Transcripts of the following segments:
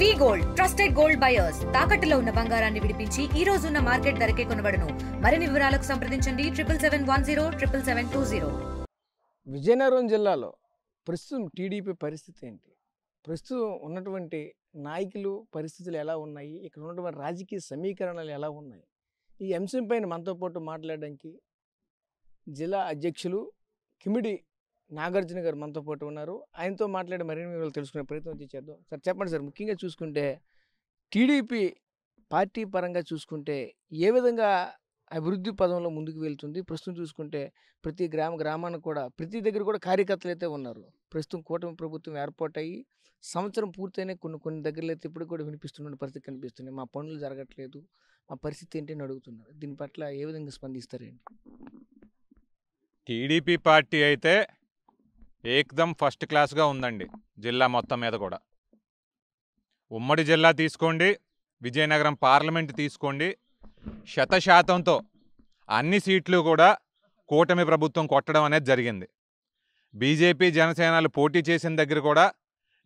వి gold trusted gold buyers తాకట్టులో ఉన్న బంగారాన్ని విడిపించి ఈ రోజు ఉన్న మార్కెట్ ధరకే కొనబడును. మరిన్ని వివరాలకు సంప్రదించండి 7771077720. విజయనగరం జిల్లాలో ప్రస్తుతం టీడీపీ పరిస్థితి ఏంటి? ప్రస్తుతం ఉన్నటువంటి నాయకులు పరిస్థితులు ఎలా ఉన్నాయి? ఇక్కడ ఉన్నటువంటి రాజకీయ సమీకరణలు ఎలా ఉన్నాయి? ఈ అంశం పైన మనతో పాటు మాట్లాడడానికి జిల్లా అధ్యక్షులు కిమిడి నాగార్జున గారు మనతో పాటు ఉన్నారు. ఆయనతో మాట్లాడి మరిన్ని వివరాలు తెలుసుకునే ప్రయత్నం చేద్దాం. సార్ చెప్పండి సార్, ముఖ్యంగా చూసుకుంటే టీడీపీ పార్టీ పరంగా చూసుకుంటే ఏ విధంగా అభివృద్ధి పదంలో ముందుకు వెళ్తుంది? ప్రస్తుతం చూసుకుంటే ప్రతి గ్రామానికి కూడా ప్రతి దగ్గర కూడా కార్యకర్తలు అయితే ఉన్నారు. ప్రస్తుతం కూటమి ప్రభుత్వం ఏర్పాటయ్యి సంవత్సరం పూర్తయినా కొన్ని దగ్గరలో అయితే ఇప్పుడు కూడా వినిపిస్తున్న పరిస్థితి కనిపిస్తుంది. మా పనులు జరగట్లేదు, మా పరిస్థితి ఏంటి అని అడుగుతున్నారు. దీని పట్ల ఏ విధంగా స్పందిస్తారేంటి? టీడీపీ పార్టీ అయితే ఏకదం ఫస్ట్ క్లాస్గా ఉందండి. జిల్లా మొత్తం మీద కూడా ఉమ్మడి జిల్లా తీసుకోండి, విజయనగరం పార్లమెంట్ తీసుకోండి, 100% అన్ని సీట్లు కూడా కూటమి ప్రభుత్వం కొట్టడం అనేది జరిగింది. బీజేపీ జనసేనలు పోటీ చేసిన దగ్గర కూడా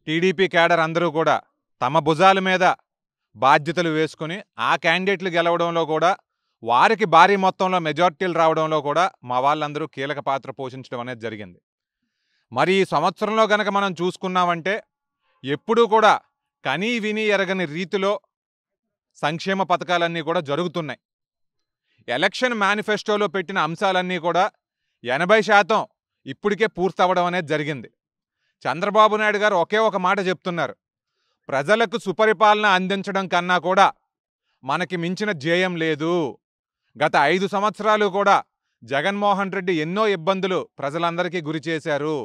టీడీపీ క్యాడర్ అందరూ కూడా తమ భుజాల మీద బాధ్యతలు వేసుకుని ఆ క్యాండిడేట్లు గెలవడంలో కూడా వారికి భారీ మొత్తంలో మెజార్టీలు రావడంలో కూడా మా వాళ్ళందరూ కీలక పాత్ర పోషించడం అనేది జరిగింది. మరి ఈ సంవత్సరంలో కనుక మనం చూసుకున్నామంటే ఎప్పుడూ కూడా కనీ విని ఎరగని రీతిలో సంక్షేమ పథకాలన్నీ కూడా జరుగుతున్నాయి. ఎలక్షన్ మేనిఫెస్టోలో పెట్టిన అంశాలన్నీ కూడా 80% ఇప్పటికే పూర్తవడం అనేది జరిగింది. చంద్రబాబు నాయుడు గారు ఒకే ఒక మాట చెప్తున్నారు, ప్రజలకు సుపరిపాలన అందించడం కన్నా కూడా మనకి మించిన ధ్యేయం లేదు. గత 5 సంవత్సరాలు కూడా జగన్మోహన్ రెడ్డి ఎన్నో ఇబ్బందులు ప్రజలందరికీ గురి చేశారు.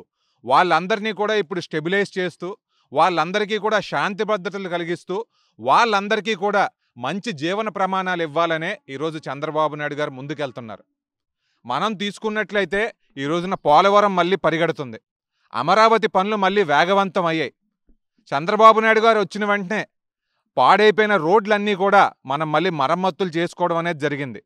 వాళ్ళందరినీ కూడా ఇప్పుడు స్టెబిలైజ్ చేస్తూ, వాళ్ళందరికీ కూడా శాంతి భద్రతలు కలిగిస్తూ, వాళ్ళందరికీ కూడా మంచి జీవన ప్రమాణాలు ఇవ్వాలనే ఈరోజు చంద్రబాబు నాయుడు గారు ముందుకెళ్తున్నారు. మనం తీసుకున్నట్లయితే ఈ రోజున పోలవరం మళ్ళీ పరిగెడుతుంది, అమరావతి పనులు మళ్ళీ వేగవంతం అయ్యాయి. చంద్రబాబు నాయుడు గారు వచ్చిన వెంటనే పాడైపోయిన రోడ్లన్నీ కూడా మనం మళ్ళీ మరమ్మతులు చేసుకోవడం అనేది జరిగింది.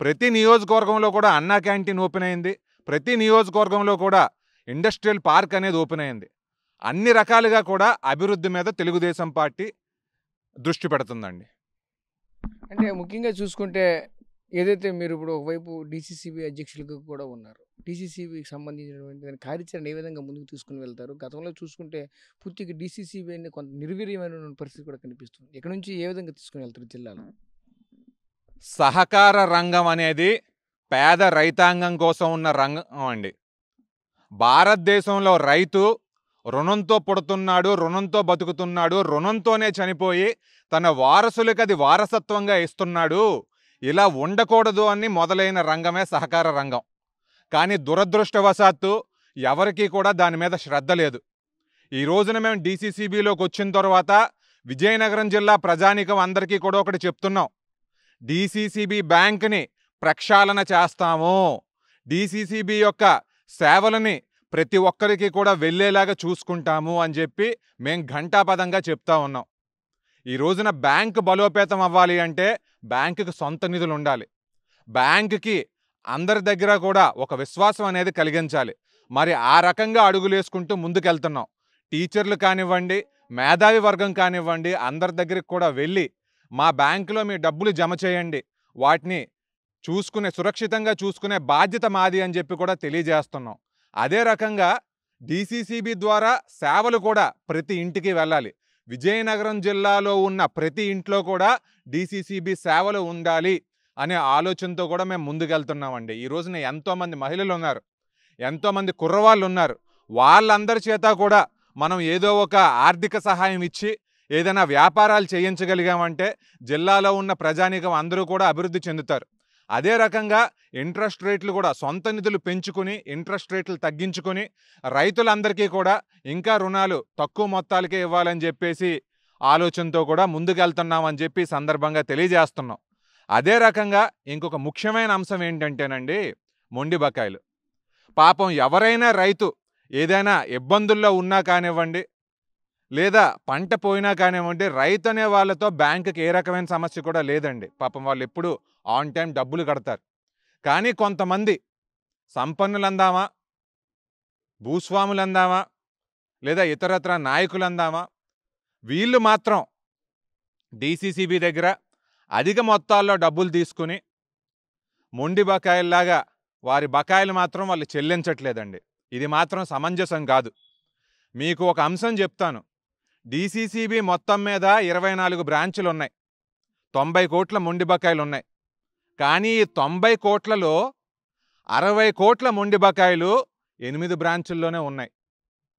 ప్రతి నియోజకవర్గంలో కూడా అన్నా క్యాంటీన్ ఓపెన్ అయింది. ప్రతి నియోజకవర్గంలో కూడా ఇండస్ట్రియల్ పార్క్ అనేది ఓపెన్ అయింది. అన్ని రకాలుగా కూడా అభివృద్ధి మీద తెలుగుదేశం పార్టీ దృష్టి పెడుతుందండి. అంటే ముఖ్యంగా చూసుకుంటే ఏదైతే మీరు ఇప్పుడు ఒకవైపు డీసీసీబీ అధ్యక్షులుగా కూడా ఉన్నారు, డీసీసీబీకి సంబంధించినటువంటి దాని కార్యాచరణ ఏ విధంగా ముందుకు తీసుకుని వెళ్తారు? గతంలో చూసుకుంటే పూర్తిగా డీసీసీబీ అనేది కొంత నిర్వీర్యమైన పరిస్థితి కూడా కనిపిస్తుంది. ఇక్కడ నుంచి ఏ విధంగా తీసుకుని వెళ్తారు జిల్లాలో? సహకార రంగం అనేది పేద రైతాంగం కోసం ఉన్న రంగం అండి. భారతదేశంలో రైతు రుణంతో పుడుతున్నాడు, రుణంతో బతుకుతున్నాడు, రుణంతోనే చనిపోయి తన వారసులకు అది వారసత్వంగా ఇస్తున్నాడు. ఇలా ఉండకూడదు అని మొదలైన రంగమే సహకార రంగం. కానీ దురదృష్టవశాత్తు ఎవరికీ కూడా దాని మీద శ్రద్ధ లేదు. ఈ రోజున మేము డీసీసీబీలోకి వచ్చిన తర్వాత విజయనగరం జిల్లా ప్రజానీకం అందరికీ కూడా ఒకటి చెప్తున్నాం, డీసీసీబీ బ్యాంక్ని ప్రక్షాళన చేస్తాము. డీసీసీబీ యొక్క సేవలని ప్రతి ఒక్కరికి కూడా వెళ్ళేలాగా చూసుకుంటాము అని చెప్పి మేము ఘంటాపదంగా చెప్తా ఉన్నాం. ఈ రోజున బ్యాంకు బలోపేతం అవ్వాలి అంటే బ్యాంకుకి సొంత నిధులు ఉండాలి. బ్యాంకుకి అందరి దగ్గర కూడా ఒక విశ్వాసం అనేది కలిగించాలి. మరి ఆ రకంగా అడుగులేసుకుంటూ ముందుకెళ్తున్నాం. టీచర్లు కానివ్వండి, మేధావి వర్గం కానివ్వండి, అందరి దగ్గరికి కూడా వెళ్ళి మా బ్యాంకులో మీ డబ్బులు జమ చేయండి, వాటిని సురక్షితంగా చూసుకునే బాధ్యత మాది అని చెప్పి కూడా తెలియజేస్తున్నాం. అదే రకంగా డీసీసీబీ ద్వారా సేవలు కూడా ప్రతి ఇంటికి వెళ్ళాలి. విజయనగరం జిల్లాలో ఉన్న ప్రతి ఇంట్లో కూడా డీసీసీబీ సేవలు ఉండాలి అనే ఆలోచనతో కూడా మేము ముందుకెళ్తున్నామండి. ఈ రోజున ఎంతోమంది మహిళలు ఉన్నారు, ఎంతోమంది కుర్రవాళ్ళు ఉన్నారు. వాళ్ళందరి చేత కూడా మనం ఏదో ఒక ఆర్థిక సహాయం ఇచ్చి ఏదైనా వ్యాపారాలు చేయించగలిగామంటే జిల్లాలో ఉన్న ప్రజానీకం అందరూ కూడా అభివృద్ధి చెందుతారు. అదే రకంగా ఇంట్రెస్ట్ రేట్లు కూడా సొంత నిధులు పెంచుకుని ఇంట్రెస్ట్ రేట్లు తగ్గించుకొని రైతులందరికీ కూడా ఇంకా రుణాలు తక్కువ మొత్తాలకే ఇవ్వాలని చెప్పేసి ఆలోచనతో కూడా ముందుకెళ్తున్నామని చెప్పి సందర్భంగా తెలియజేస్తున్నాం. అదే రకంగా ఇంకొక ముఖ్యమైన అంశం ఏంటంటేనండి, మొండి బకాయిలు. పాపం ఎవరైనా రైతు ఏదైనా ఇబ్బందుల్లో ఉన్నా కానివ్వండి, లేదా పంట పోయినా కానివ్వండి, రైతు అనే వాళ్ళతో బ్యాంకుకి ఏ రకమైన సమస్య కూడా లేదండి. పాపం వాళ్ళు ఎప్పుడు ఆన్ టైం డబ్బులు కడతారు. కానీ కొంతమంది సంపన్నులు అందామా, భూస్వాములు అందామా, లేదా ఇతరత్ర నాయకులు అందామా, వీళ్ళు మాత్రం డీసీసీబీ దగ్గర అధిక మొత్తాల్లో డబ్బులు తీసుకుని మొండి బకాయిల్లాగా వారి బకాయిలు మాత్రం వాళ్ళు చెల్లించట్లేదండి. ఇది మాత్రం సమంజసం కాదు. మీకు ఒక అంశం చెప్తాను. డీసీసీబీ మొత్తం మీద 24 బ్రాంచులు ఉన్నాయి. 90 కోట్ల మొండి బకాయిలు ఉన్నాయి. కానీ ఈ 90 కోట్లలో 60 కోట్ల మొండి బకాయిలు 8 బ్రాంచుల్లోనే ఉన్నాయి.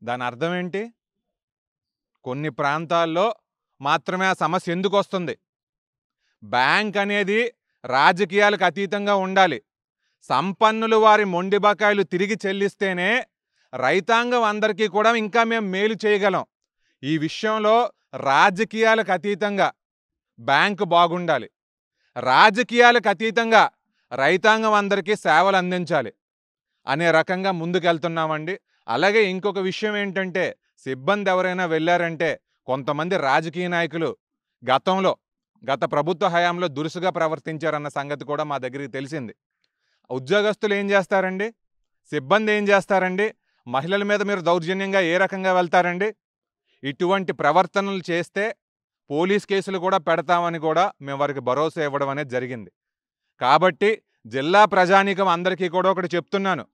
దాని అర్థం ఏంటి? కొన్ని ప్రాంతాల్లో మాత్రమే ఆ సమస్య ఎందుకు వస్తుంది? బ్యాంక్ అనేది రాజకీయాలకు అతీతంగా ఉండాలి. సంపన్నులు వారి మొండి బకాయిలు తిరిగి చెల్లిస్తేనే రైతాంగం అందరికీ కూడా ఇంకా మేము మేలు చేయగలం. ఈ విషయంలో రాజకీయాలకు అతీతంగా బ్యాంకు బాగుండాలి. రాజకీయాలకు అతీతంగా రైతాంగం అందరికీ సేవలు అందించాలి అనే రకంగా ముందుకెళ్తున్నామండి. అలాగే ఇంకొక విషయం ఏంటంటే, సిబ్బంది ఎవరైనా వెళ్ళారంటే కొంతమంది రాజకీయ నాయకులు గత ప్రభుత్వ హయాంలో దురుసుగా ప్రవర్తించారన్న సంగతి కూడా మా దగ్గరికి తెలిసింది. ఉద్యోగస్తులు ఏం చేస్తారండి? సిబ్బంది ఏం చేస్తారండి? మహిళల మీద మీరు దౌర్జన్యంగా ఏ రకంగా వెళ్తారండి? ఇటువంటి ప్రవర్తనలు చేస్తే పోలీస్ కేసులు కూడా పెడతామని కూడా మేము వారికి భరోసా ఇవ్వడం అనేది జరిగింది. కాబట్టి జిల్లా ప్రజానీకం అందరికీ కూడా ఒకటి చెప్తున్నాను.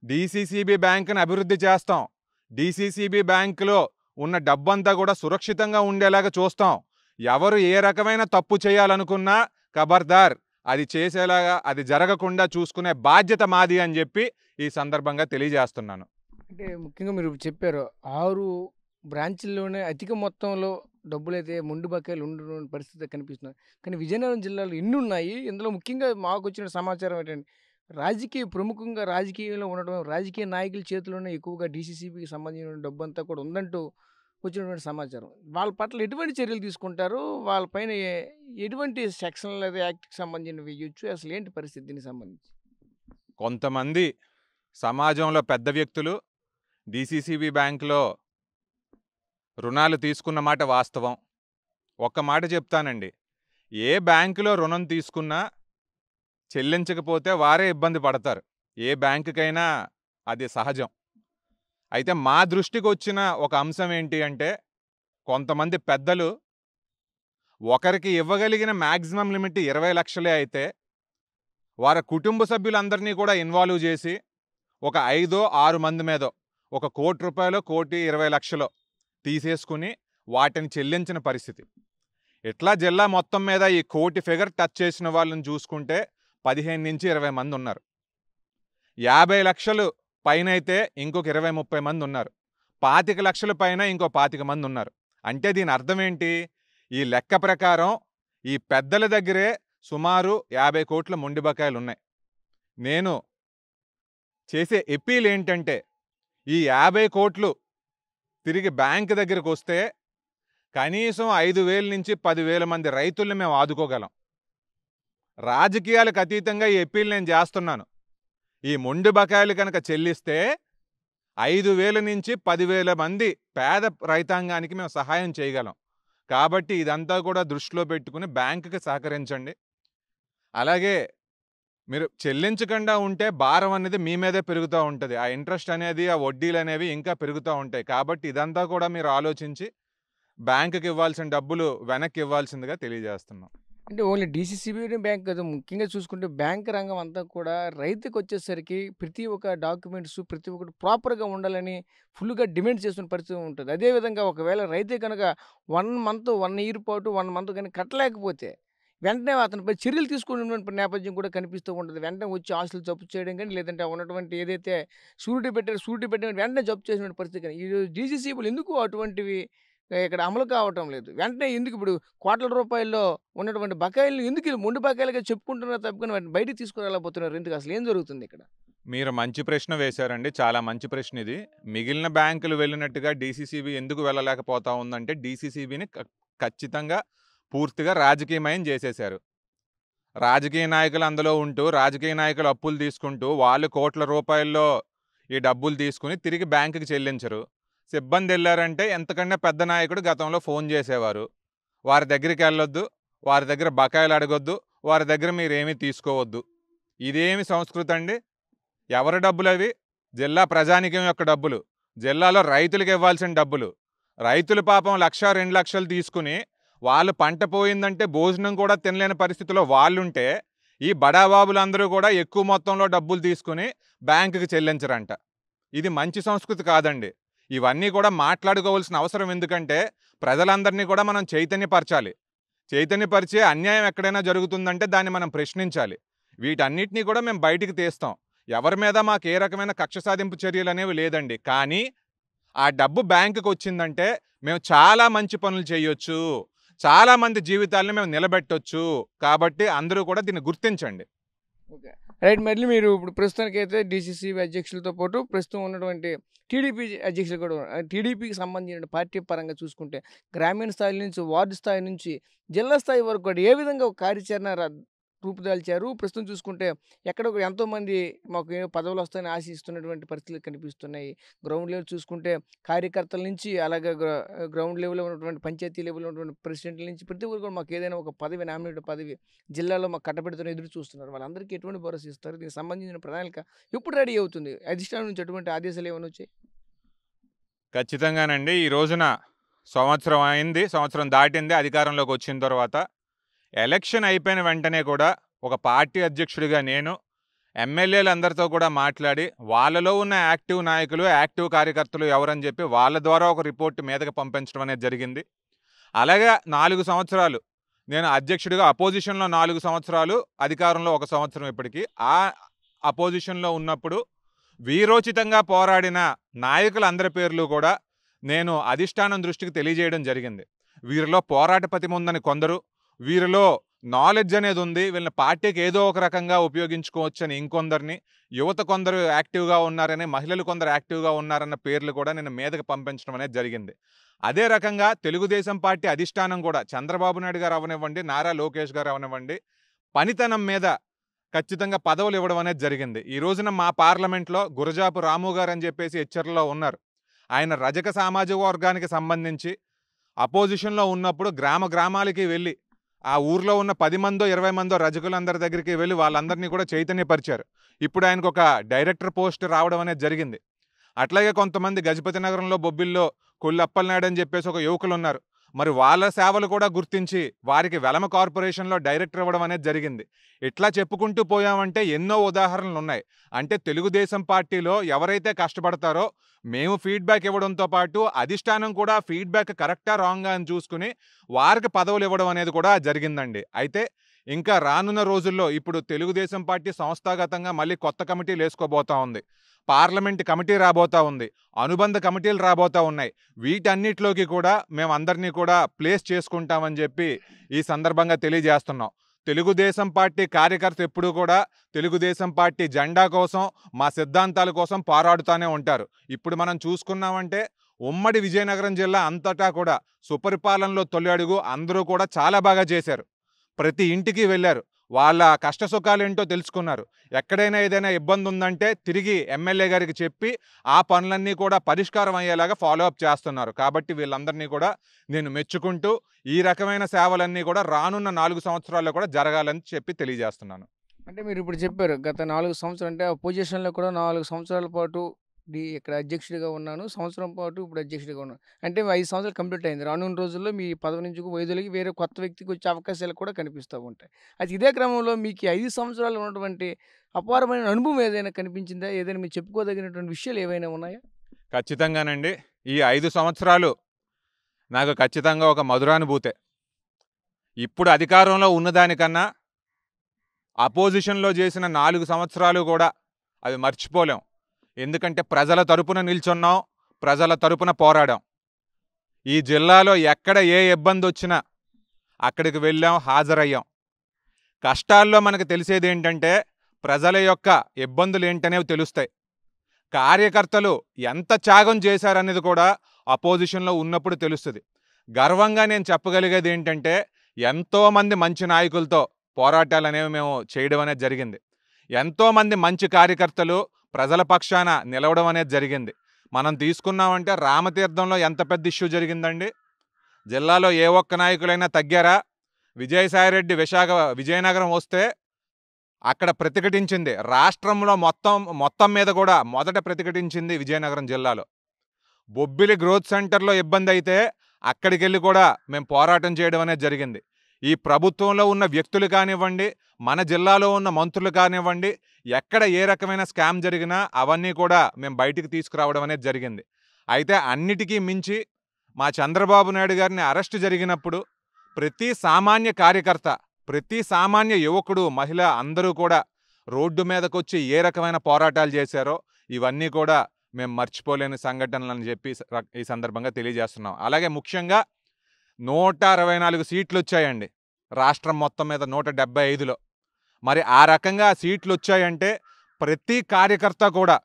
డీసీసీబీ బ్యాంకును అభివృద్ధి చేస్తాం. డీసీసీబీ బ్యాంకులో ఉన్న డబ్బంతా కూడా సురక్షితంగా ఉండేలాగా చూస్తాం. ఎవరు ఏ రకమైన తప్పు చేయాలనుకున్నా ఖబర్దార్, అది చేసేలాగా, అది జరగకుండా చూసుకునే బాధ్యత మాది అని చెప్పి ఈ సందర్భంగా తెలియజేస్తున్నాను. అంటే ముఖ్యంగా మీరు చెప్పారు 6 బ్రాంచుల్లోనే అధిక మొత్తంలో డబ్బులైతే మొండి బకాయిలు ఉండే పరిస్థితి కనిపిస్తున్నాయి. కానీ విజయనగరం జిల్లాలో ఎన్ని ఉన్నాయి? ఇందులో ముఖ్యంగా మాకు వచ్చిన సమాచారం ఏంటంటే, ప్రముఖంగా రాజకీయంలో ఉండడం, రాజకీయ నాయకుల చేతిలోనే ఎక్కువగా డీసీసీబీకి సంబంధించిన డబ్బంతా కూడా ఉందంటూ వచ్చినటువంటి సమాచారం. వాళ్ళ పట్ల ఎటువంటి చర్యలు తీసుకుంటారు? వాళ్ళపైన ఎటువంటి సెక్షన్లు లేదా యాక్ట్కి సంబంధించినవి వేయొచ్చు? అసలు ఏంటి పరిస్థితి దీనికి సంబంధించి? కొంతమంది సమాజంలో పెద్ద వ్యక్తులు డీసీసీబీ బ్యాంకులో రుణాలు తీసుకున్న మాట వాస్తవం. ఒక్క మాట చెప్తానండి, ఏ బ్యాంకులో రుణం తీసుకున్నా చెల్లించకపోతే వారే ఇబ్బంది పడతారు. ఏ బ్యాంకుకైనా అది సహజం. అయితే మా దృష్టికి వచ్చిన ఒక అంశం ఏంటి అంటే, కొంతమంది పెద్దలు ఒకరికి ఇవ్వగలిగిన మ్యాక్సిమం లిమిట్ 20 లక్షలే అయితే వారి కుటుంబ సభ్యులందరినీ కూడా ఇన్వాల్వ్ చేసి ఒక 5-6 మంది మీద ఒక ₹1,00,00,000 1,20,00,000 తీసేసుకుని వాటిని చెల్లించిన పరిస్థితి. ఇట్లా జిల్లా మొత్తం మీద ఈ 1,00,00,000 ఫిగర్ టచ్ చేసిన వాళ్ళని చూసుకుంటే 15 నుంచి 20 మంది ఉన్నారు. 50 లక్షలు పైన అయితే ఇంకొక 20-30 మంది ఉన్నారు. 25 లక్షల పైన ఇంకో 25 మంది ఉన్నారు. అంటే దీని అర్థం ఏంటి? ఈ లెక్క ప్రకారం ఈ పెద్దల దగ్గరే సుమారు 50 కోట్ల మొండి బకాయిలు ఉన్నాయి. నేను చేసే అప్పీల్ ఏంటంటే, ఈ 50 కోట్లు తిరిగి బ్యాంక్ దగ్గరకు వస్తే కనీసం 5,000 నుంచి 10,000 మంది రైతుల్ని మేము ఆదుకోగలం. రాజకీయాలకు అతీతంగా ఈ అప్పీల్ నేను చేస్తున్నాను. ఈ మొండి బకాయిలు కనుక చెల్లిస్తే 5,000 నుంచి 10,000 మంది పేద రైతాంగానికి మేము సహాయం చేయగలం. కాబట్టి ఇదంతా కూడా దృష్టిలో పెట్టుకుని బ్యాంకుకి సహకరించండి. అలాగే మీరు చెల్లించకుండా ఉంటే భారం అనేది మీ మీదే పెరుగుతూ ఉంటుంది. ఆ ఇంట్రెస్ట్ అనేది, ఆ వడ్డీలు అనేవి ఇంకా పెరుగుతూ ఉంటాయి. కాబట్టి ఇదంతా కూడా మీరు ఆలోచించి బ్యాంకుకి ఇవ్వాల్సిన డబ్బులు వెనక్కి ఇవ్వాల్సిందిగా తెలియజేస్తున్నాం. అంటే ఓన్లీ డీసీసీబీ బ్యాంక్ కదా, ముఖ్యంగా చూసుకుంటే బ్యాంక్ రంగం అంతా కూడా రైతుకు వచ్చేసరికి ప్రతి ఒక్క డాక్యుమెంట్స్ ప్రతి ఒక్కటి ప్రాపర్గా ఉండాలని ఫుల్గా డిమాండ్ చేస్తున్న పరిస్థితి ఉంటుంది. అదేవిధంగా ఒకవేళ రైతే కనుక 1 ఇయర్ పాటు 1 మంత్ కానీ కట్టలేకపోతే వెంటనే అతనిపై చర్యలు తీసుకున్నటువంటి నేపథ్యం కూడా కనిపిస్తూ ఉంటుంది. వెంటనే వచ్చి ఆస్తులు జప్తు చేయడం కానీ, లేదంటే ఉన్నటువంటి ఏదైతే షూరిటీ పెట్టిన వెంటనే జప్తు చేసిన పరిస్థితి కానీ, ఈ డీసీసీబీలు ఎందుకు అటువంటివి ఇక్కడ అమలు కావటం లేదు? వెంటనే ఎందుకు ఇప్పుడు కోట్ల రూపాయల్లో ఉన్నటువంటి బకాయిలు ఎందుకు మొండి బకాయిలుగా చెప్పుకుంటున్నారు తప్పుకొని వాటిని బయటికి తీసుకురాలేకపోతున్నారు? ఎందుకు? అసలు ఏం జరుగుతుంది ఇక్కడ? మీరు మంచి ప్రశ్న వేశారండి. చాలా మంచి ప్రశ్న ఇది. మిగిలిన బ్యాంకులు వెళ్ళినట్టుగా డీసీసీబీ ఎందుకు వెళ్ళలేకపోతా ఉందంటే, డీసీసీబీని ఖచ్చితంగా పూర్తిగా రాజకీయమయం చేసేశారు. రాజకీయ నాయకులు అందులో ఉంటూ, రాజకీయ నాయకులు అప్పులు తీసుకుంటూ, వాళ్ళు కోట్ల రూపాయల్లో ఈ డబ్బులు తీసుకుని తిరిగి బ్యాంకుకి చెల్లించరు. సిబ్బంది వెళ్ళారంటే ఎంతకన్నా పెద్ద నాయకుడు గతంలో ఫోన్ చేసేవారు, వారి దగ్గరికి వెళ్ళొద్దు, వారి దగ్గర బకాయిలు అడగొద్దు, వారి దగ్గర మీరేమీ తీసుకోవద్దు. ఇదేమి సంస్కృతి అండి? ఎవరి డబ్బులు అవి? జిల్లా ప్రజానికం యొక్క డబ్బులు, జిల్లాలో రైతులకు ఇవ్వాల్సిన డబ్బులు. రైతులు పాపం 1,00,000-2 లక్షలు తీసుకుని వాళ్ళు పంట పోయిందంటే భోజనం కూడా తినలేని పరిస్థితిలో వాళ్ళుంటే ఈ బడాబాబులందరూ కూడా ఎక్కువ మొత్తంలో డబ్బులు తీసుకుని బ్యాంకుకి చెల్లించరంట. ఇది మంచి సంస్కృతి కాదండి. ఇవన్నీ కూడా మాట్లాడుకోవాల్సిన అవసరం ఎందుకంటే ప్రజలందరినీ కూడా మనం చైతన్యపరచాలి. చైతన్యపరిచే అన్యాయం ఎక్కడైనా జరుగుతుందంటే దాన్ని మనం ప్రశ్నించాలి. వీటన్నిటినీ కూడా మేము బయటికి తీస్తాం. ఎవరి మీద మాకు ఏ రకమైన కక్ష సాధింపు చర్యలు అనేవి లేదండి. కానీ ఆ డబ్బు బ్యాంకుకి వచ్చిందంటే మేము చాలా మంచి పనులు చేయొచ్చు, చాలా మంది జీవితాలను మేము నిలబెట్టొచ్చు. కాబట్టి అందరూ కూడా దీన్ని గుర్తించండి. Okay, right. మళ్ళీ మీరు ఇప్పుడు ప్రస్తుతానికి అయితే డీసీసీ అధ్యక్షులతో పాటు ప్రస్తుతం ఉన్నటువంటి టీడీపీ అధ్యక్షులు కూడా టీడీపీకి సంబంధించిన పార్టీ పరంగా చూసుకుంటే గ్రామీణ స్థాయి నుంచి, వార్డు స్థాయి నుంచి, జిల్లా స్థాయి వరకు కూడా ఏ విధంగా ఒక కార్యాచరణ రూపుదాల్చారు? ప్రస్తుతం చూసుకుంటే ఎక్కడ ఎంతోమంది మాకు ఏ పదవులు వస్తాయని ఆశిస్తున్నటువంటి పరిస్థితులు కనిపిస్తున్నాయి. గ్రౌండ్ లెవెల్ చూసుకుంటే కార్యకర్తల నుంచి, అలాగే గ్రౌండ్ లెవెల్లో ఉన్నటువంటి పంచాయతీ లెవెల్లో ఉన్నటువంటి ప్రెసిడెంట్ల నుంచి ప్రతి ఒక్కరు కూడా మాకు ఏదైనా ఒక పదవి, నామినేటెడ్ పదవి జిల్లాలో మాకు కట్టబెడుతున్న ఎదురు చూస్తున్నారు. వాళ్ళందరికీ ఎటువంటి భరోసా ఇస్తారు? దీనికి సంబంధించిన ప్రణాళిక ఎప్పుడు రెడీ అవుతుంది? అధిష్టానం నుంచి ఎటువంటి ఆదేశాలు ఏమైనా వచ్చాయి? ఖచ్చితంగానండి. ఈ రోజున సంవత్సరం అయింది, సంవత్సరం దాటింది అధికారంలోకి వచ్చిన తర్వాత. ఎలక్షన్ అయిపోయిన వెంటనే కూడా ఒక పార్టీ అధ్యక్షుడిగా నేను ఎమ్మెల్యేలందరితో కూడా మాట్లాడి వాళ్ళలో ఉన్న యాక్టివ్ నాయకులు, యాక్టివ్ కార్యకర్తలు ఎవరని చెప్పి వాళ్ళ ద్వారా ఒక రిపోర్ట్ మీదకి పంపించడం అనేది జరిగింది. అలాగే 4 సంవత్సరాలు నేను అధ్యక్షుడిగా, అపోజిషన్లో 4 సంవత్సరాలు, అధికారంలో 1 సంవత్సరం. ఇప్పటికీ ఆ అపోజిషన్లో ఉన్నప్పుడు వీరోచితంగా పోరాడిన నాయకులందరి పేర్లు కూడా నేను అధిష్టానం దృష్టికి తెలియజేయడం జరిగింది. వీరిలో పోరాట పటిమ ఉందని కొందరు, వీరిలో నాలెడ్జ్ అనేది ఉంది, వీళ్ళని పార్టీకి ఏదో ఒక రకంగా ఉపయోగించుకోవచ్చని ఇంకొందరిని, యువత కొందరు యాక్టివ్గా ఉన్నారని, మహిళలు కొందరు యాక్టివ్గా ఉన్నారన్న పేర్లు కూడా నేను మీదకి పంపించడం అనేది జరిగింది. అదే రకంగా తెలుగుదేశం పార్టీ అధిష్టానం కూడా చంద్రబాబు నాయుడు గారు అవనివ్వండి, నారా లోకేష్ గారు అవనివ్వండి, పనితనం మీద ఖచ్చితంగా పదవులు ఇవ్వడం అనేది జరిగింది. ఈ రోజున మా పార్లమెంట్లో గురజాపు రాము గారు అని చెప్పేసి హెచ్చర్లో ఉన్నారు. ఆయన రజక సామాజిక వర్గానికి సంబంధించి అపోజిషన్లో ఉన్నప్పుడు గ్రామాలకి వెళ్ళి ఆ ఊర్లో ఉన్న 10 మందో 20 మందో రజకులందరి దగ్గరికి వెళ్ళి వాళ్ళందరినీ కూడా చైతన్యపరిచారు. ఇప్పుడు ఆయనకు ఒక డైరెక్టర్ పోస్ట్ రావడం అనేది జరిగింది. అట్లాగే కొంతమంది గజపతి నగరంలో బొబ్బిల్లో కొల్లు అప్పలనాయుడు అని చెప్పేసి ఒక యువకులు ఉన్నారు. మరి వాళ్ళ సేవలు కూడా గుర్తించి వారికి వెలమ కార్పొరేషన్లో డైరెక్టర్ ఇవ్వడం అనేది జరిగింది. ఇట్లా చెప్పుకుంటూ పోయామంటే ఎన్నో ఉదాహరణలు ఉన్నాయి. అంటే తెలుగుదేశం పార్టీలో ఎవరైతే కష్టపడతారో మేము ఫీడ్బ్యాక్ ఇవ్వడంతో పాటు అధిష్టానం కూడా ఫీడ్బ్యాక్ కరెక్టా రాంగా అని చూసుకుని వారికి పదవులు ఇవ్వడం అనేది కూడా జరిగిందండి. అయితే ఇంకా రానున్న రోజుల్లో ఇప్పుడు తెలుగుదేశం పార్టీ సంస్థాగతంగా మళ్ళీ కొత్త కమిటీలు వేసుకోబోతా ఉంది. పార్లమెంట్ కమిటీ రాబోతా ఉంది, అనుబంధ కమిటీలు రాబోతా ఉన్నాయి. వీటన్నిటిలోకి కూడా మేము అందరినీ కూడా ప్లేస్ చేసుకుంటామని చెప్పి ఈ సందర్భంగా తెలియజేస్తున్నాం. తెలుగుదేశం పార్టీ కార్యకర్త ఎప్పుడూ కూడా తెలుగుదేశం పార్టీ జెండా కోసం, మా సిద్ధాంతాల కోసం పోరాడుతూనే ఉంటారు. ఇప్పుడు మనం చూసుకున్నామంటే ఉమ్మడి విజయనగరం జిల్లా అంతటా కూడా సుపరిపాలనలో తొలి అడుగు అందరూ కూడా చాలా బాగా చేశారు. ప్రతి ఇంటికి వెళ్ళారు, వాళ్ళ కష్ట సుఖాలు ఏంటో తెలుసుకున్నారు. ఎక్కడైనా ఏదైనా ఇబ్బంది ఉందంటే తిరిగి ఎమ్మెల్యే గారికి చెప్పి ఆ పనులన్నీ కూడా పరిష్కారం అయ్యేలాగా ఫాలో అప్ చేస్తున్నారు. కాబట్టి వీళ్ళందరినీ కూడా నేను మెచ్చుకుంటూ ఈ రకమైన సేవలన్నీ కూడా రానున్న 4 సంవత్సరాల్లో కూడా జరగాలని చెప్పి తెలియజేస్తున్నాను. అంటే మీరు ఇప్పుడు చెప్పారు గత 4 సంవత్సరాలు, అంటే పొజిషన్లో కూడా 4 సంవత్సరాల పాటు ఇక్కడ అధ్యక్షుడిగా ఉన్నాను, సంవత్సరం పాటు ఇప్పుడు అధ్యక్షుడిగా ఉన్నాను. అంటే 5 సంవత్సరాలు కంప్లీట్ అయింది. రానున్న రోజుల్లో మీ పదవి నుంచి వైదొలిగి వేరే కొత్త వ్యక్తికి వచ్చే అవకాశాలు కూడా కనిపిస్తూ ఉంటాయి. అయితే ఇదే క్రమంలో మీకు 5 సంవత్సరాలు ఉన్నటువంటి అపారమైన అనుభవం ఏదైనా కనిపించిందా? ఏదైనా మీరు చెప్పుకోదగినటువంటి విషయాలు ఏవైనా ఉన్నాయా? ఖచ్చితంగానండి. ఈ 5 సంవత్సరాలు నాకు ఖచ్చితంగా ఒక మధురానుభూతే. ఇప్పుడు అధికారంలో ఉన్నదానికన్నా అపోజిషన్లో చేసిన 4 సంవత్సరాలు కూడా అవి మర్చిపోలేం. ఎందుకంటే ప్రజల తరపున నిల్చున్నాం, ప్రజల తరపున పోరాడాం. ఈ జిల్లాలో ఎక్కడ ఏ ఇబ్బంది వచ్చినా అక్కడికి వెళ్ళాం, హాజరయ్యాం. కష్టాల్లో మనకు తెలిసేది ఏంటంటే ప్రజల యొక్క ఇబ్బందులు ఏంటనేవి తెలుస్తాయి. కార్యకర్తలు ఎంత త్యాగం చేశారనేది కూడా అపోజిషన్లో ఉన్నప్పుడు తెలుస్తుంది. గర్వంగా నేను చెప్పగలిగేది ఏంటంటే ఎంతోమంది మంచి నాయకులతో పోరాటాలు అనేవి మేము చేయడం అనేది జరిగింది. ఎంతోమంది మంచి కార్యకర్తలు ప్రజల పక్షాన నిలవడం అనేది జరిగింది. మనం తీసుకున్నామంటే రామతీర్థంలో ఎంత పెద్ద ఇష్యూ జరిగిందండి. జిల్లాలో ఏ ఒక్క నాయకులైనా తగ్గారా? విజయసాయిరెడ్డి విజయనగరం వస్తే అక్కడ ప్రతిఘటించింది, రాష్ట్రంలో మొత్తం మీద కూడా మొదట ప్రతిఘటించింది విజయనగరం జిల్లాలో. బొబ్బిలి గ్రోత్ సెంటర్లో ఇబ్బంది అయితే అక్కడికి వెళ్ళి కూడా మేము పోరాటం చేయడం అనేది జరిగింది. ఈ ప్రభుత్వంలో ఉన్న వ్యక్తులు కానివ్వండి, మన జిల్లాలో ఉన్న మంత్రులు కానివ్వండి, ఎక్కడ ఏ రకమైన స్కామ్ జరిగినా అవన్నీ కూడా మేము బయటికి తీసుకురావడం అనేది జరిగింది. అయితే అన్నిటికీ మించి మా చంద్రబాబు నాయుడు గారిని అరెస్ట్ జరిగినప్పుడు ప్రతి సామాన్య కార్యకర్త, ప్రతి సామాన్య యువకుడు, మహిళ అందరూ కూడా రోడ్డు మీదకు వచ్చి ఏ రకమైన పోరాటాలు చేశారో ఇవన్నీ కూడా మేము మర్చిపోలేని సంఘటనలని చెప్పి ఈ సందర్భంగా తెలియజేస్తున్నాం. అలాగే ముఖ్యంగా 164 సీట్లు వచ్చాయండి రాష్ట్రం మొత్తం మీద 175లో. మరి ఆ రకంగా సీట్లు వచ్చాయంటే ప్రతి కార్యకర్త కూడా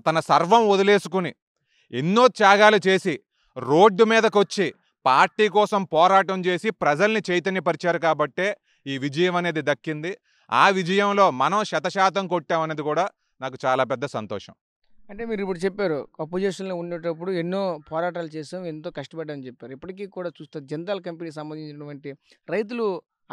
తన సర్వం వదిలేసుకుని ఎన్నో త్యాగాలు చేసి రోడ్డు మీదకు వచ్చి పార్టీ కోసం పోరాటం చేసి ప్రజల్ని చైతన్యపరిచారు కాబట్టే ఈ విజయం అనేది దక్కింది. ఆ విజయంలో మనం 100% కొట్టామనేది కూడా నాకు చాలా పెద్ద సంతోషం. అంటే మీరు ఇప్పుడు చెప్పారు అపోజిషన్లో ఉండేటప్పుడు ఎన్నో పోరాటాలు చేసాం, ఎంతో కష్టపడ్డామని చెప్పారు. ఇప్పటికీ కూడా చూస్తే జిందాల్ కంపెనీకి సంబంధించినటువంటి రైతులు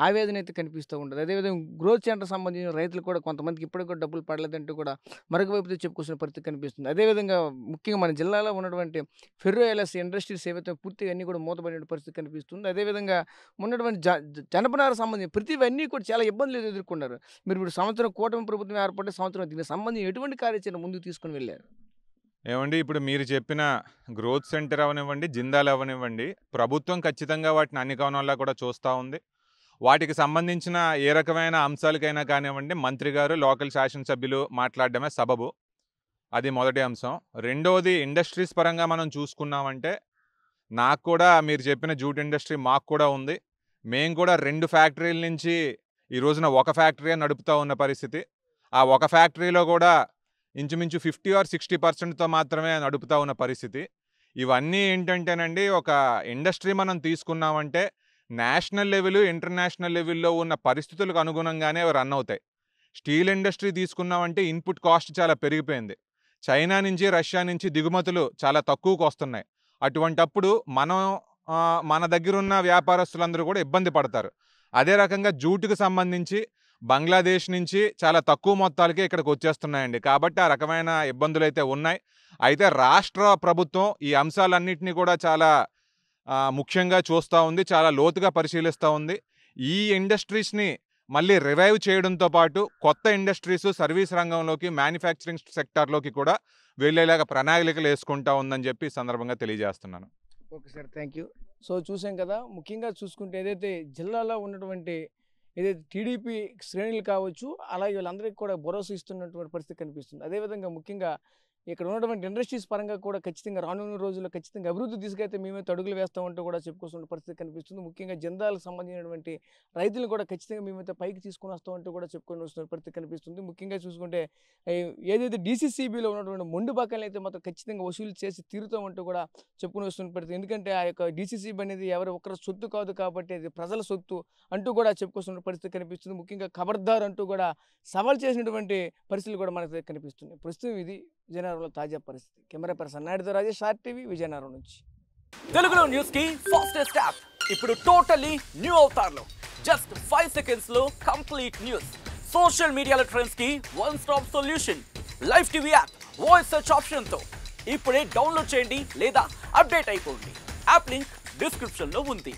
ఆవేదన అయితే కనిపిస్తూ ఉంటుంది. అదేవిధంగా గ్రోత్ సెంటర్ సంబంధించిన రైతులు కూడా కొంతమందికి ఇప్పటికి కూడా డబ్బులు పడలేదంటూ కూడా మరొక వైపుతో చెప్పుకొస్తున్న పరిస్థితి కనిపిస్తుంది. అదేవిధంగా ముఖ్యంగా మన జిల్లాలో ఉన్నటువంటి ఫెర్రో ఎలస్ ఇండస్ట్రీస్ ఏవైతే పూర్తిగా అన్నీ కూడా మూతపడిన పరిస్థితి కనిపిస్తుంది. అదేవిధంగా ఉన్నటువంటి జనపనార సంబంధించి ప్రతివన్నీ కూడా చాలా ఇబ్బందులు ఎదుర్కొన్నారు. మీరు ఇప్పుడు సంవత్సరం కూటమి ప్రభుత్వం ఏర్పడే సంవత్సరం దీనికి సంబంధించి ఎటువంటి కార్యాచరణ ముందుకు తీసుకుని వెళ్ళారు? ఏమండి, ఇప్పుడు మీరు చెప్పిన గ్రోత్ సెంటర్ అవనివ్వండి, జిందాల్ అవనివ్వండి, ప్రభుత్వం ఖచ్చితంగా వాటిని అన్ని కోణాల్లో కూడా చూస్తూ ఉంది. వాటికి సంబంధించిన ఏ రకమైన అంశాలకైనా కానివ్వండి మంత్రి గారు, లోకల్ శాసనసభ్యులు మాట్లాడడమే సబబు. అది మొదటి అంశం. రెండోది ఇండస్ట్రీస్ పరంగా మనం చూసుకున్నామంటే నాకు కూడా మీరు చెప్పిన జూట్ ఇండస్ట్రీ మాకు కూడా ఉంది. మేము కూడా 2 ఫ్యాక్టరీల నుంచి ఈ రోజున ఒక ఫ్యాక్టరీ నడుపుతూ ఉన్న పరిస్థితి. ఆ ఒక ఫ్యాక్టరీలో కూడా ఇంచుమించు 50 or 60%తో మాత్రమే నడుపుతూ ఉన్న పరిస్థితి. ఇవన్నీ ఏంటంటేనండి, ఒక ఇండస్ట్రీ మనం తీసుకున్నామంటే నేషనల్ లెవెల్, ఇంటర్నేషనల్ లెవెల్లో ఉన్న పరిస్థితులకు అనుగుణంగానే రన్ అవుతాయి. స్టీల్ ఇండస్ట్రీ తీసుకున్నామంటే ఇన్పుట్ కాస్ట్ చాలా పెరిగిపోయింది. చైనా నుంచి, రష్యా నుంచి దిగుమతులు చాలా తక్కువకు వస్తున్నాయి. అటువంటప్పుడు మన దగ్గర ఉన్న వ్యాపారస్తులందరూ కూడా ఇబ్బంది పడతారు. అదే రకంగా జూటుకు సంబంధించి బంగ్లాదేశ్ నుంచి చాలా తక్కువ మొత్తాలకే ఇక్కడికి వచ్చేస్తున్నాయండి. కాబట్టి ఆ రకమైన ఇబ్బందులు అయితే ఉన్నాయి. అయితే రాష్ట్ర ప్రభుత్వం ఈ అంశాలన్నింటినీ కూడా చాలా ముఖ్యంగా చూస్తూ ఉంది, చాలా లోతుగా పరిశీలిస్తూ ఉంది. ఈ ఇండస్ట్రీస్ని మళ్ళీ రివైవ్ చేయడంతో పాటు కొత్త ఇండస్ట్రీస్ సర్వీస్ రంగంలోకి, మ్యానుఫ్యాక్చరింగ్ సెక్టార్లోకి కూడా వెళ్ళేలాగా ప్రణాళికలు వేసుకుంటా ఉందని చెప్పి ఈ సందర్భంగా తెలియజేస్తున్నాను. Okay sir, thank you. So చూసాం కదా, ముఖ్యంగా చూసుకుంటే ఏదైతే జిల్లాలో ఉన్నటువంటి ఏదైతే టీడీపీ శ్రేణులు కావచ్చు, అలాగే వీళ్ళందరికీ కూడా భరోసా ఇస్తున్నటువంటి పరిస్థితి కనిపిస్తుంది. అదేవిధంగా ముఖ్యంగా ఇక్కడ ఉన్నటువంటి ఇండస్ట్రీస్ పరంగా కూడా ఖచ్చితంగా రానున్న రోజుల్లో ఖచ్చితంగా అభివృద్ధి దిశకైతే మేమైతే అడుగులు వేస్తామంటూ కూడా చెప్పుకొస్తున్న పరిస్థితి కనిపిస్తుంది. ముఖ్యంగా జిందాల్కి సంబంధించినటువంటి రైతులు కూడా ఖచ్చితంగా మేమైతే పైకి తీసుకుని వస్తామంటూ కూడా చెప్పుకొని వస్తున్న పరిస్థితి కనిపిస్తుంది. ముఖ్యంగా చూసుకుంటే ఏదైతే డీసీసీబీలో ఉన్నటువంటి మొండు బకాయిలు అయితే మాత్రం ఖచ్చితంగా వసూలు చేసి తీరుతామంటూ కూడా చెప్పుకొని వస్తున్న పరిస్థితి. ఎందుకంటే ఆ యొక్క డీసీసీబీ అనేది ఎవరు ఒక్కరి సొత్తు కాదు కాబట్టి అది ప్రజల సొత్తు అంటూ కూడా చెప్పుకొస్తున్న పరిస్థితి కనిపిస్తుంది. ముఖ్యంగా ఖబర్దార్ అంటూ కూడా సవాల్ చేసినటువంటి పరిస్థితులు కూడా మనకు కనిపిస్తుంది. ప్రస్తుతం ఇది విజయనగరంలో తాజా పరిస్థితి. కెమెరా పర్సన్ నాయుడుతో రాజేష్, RTV, విజయనగరం నుంచి. తెలుగులో న్యూస్ కి ఫాస్టెస్ట్ యాప్ ఇప్పుడు టోటలీ న్యూ అవతార్లో జస్ట్ 5 seconds లో కంప్లీట్ న్యూస్. సోషల్ మీడియాలో ట్రెండ్స్ కి one stop solution. Live TV app voice search option తో ఇప్పుడే డౌన్లోడ్ చేయండి లేదా అప్డేట్ అయిపోండి. యాప్ లింక్ డిస్క్రిప్షన్ లో ఉంది.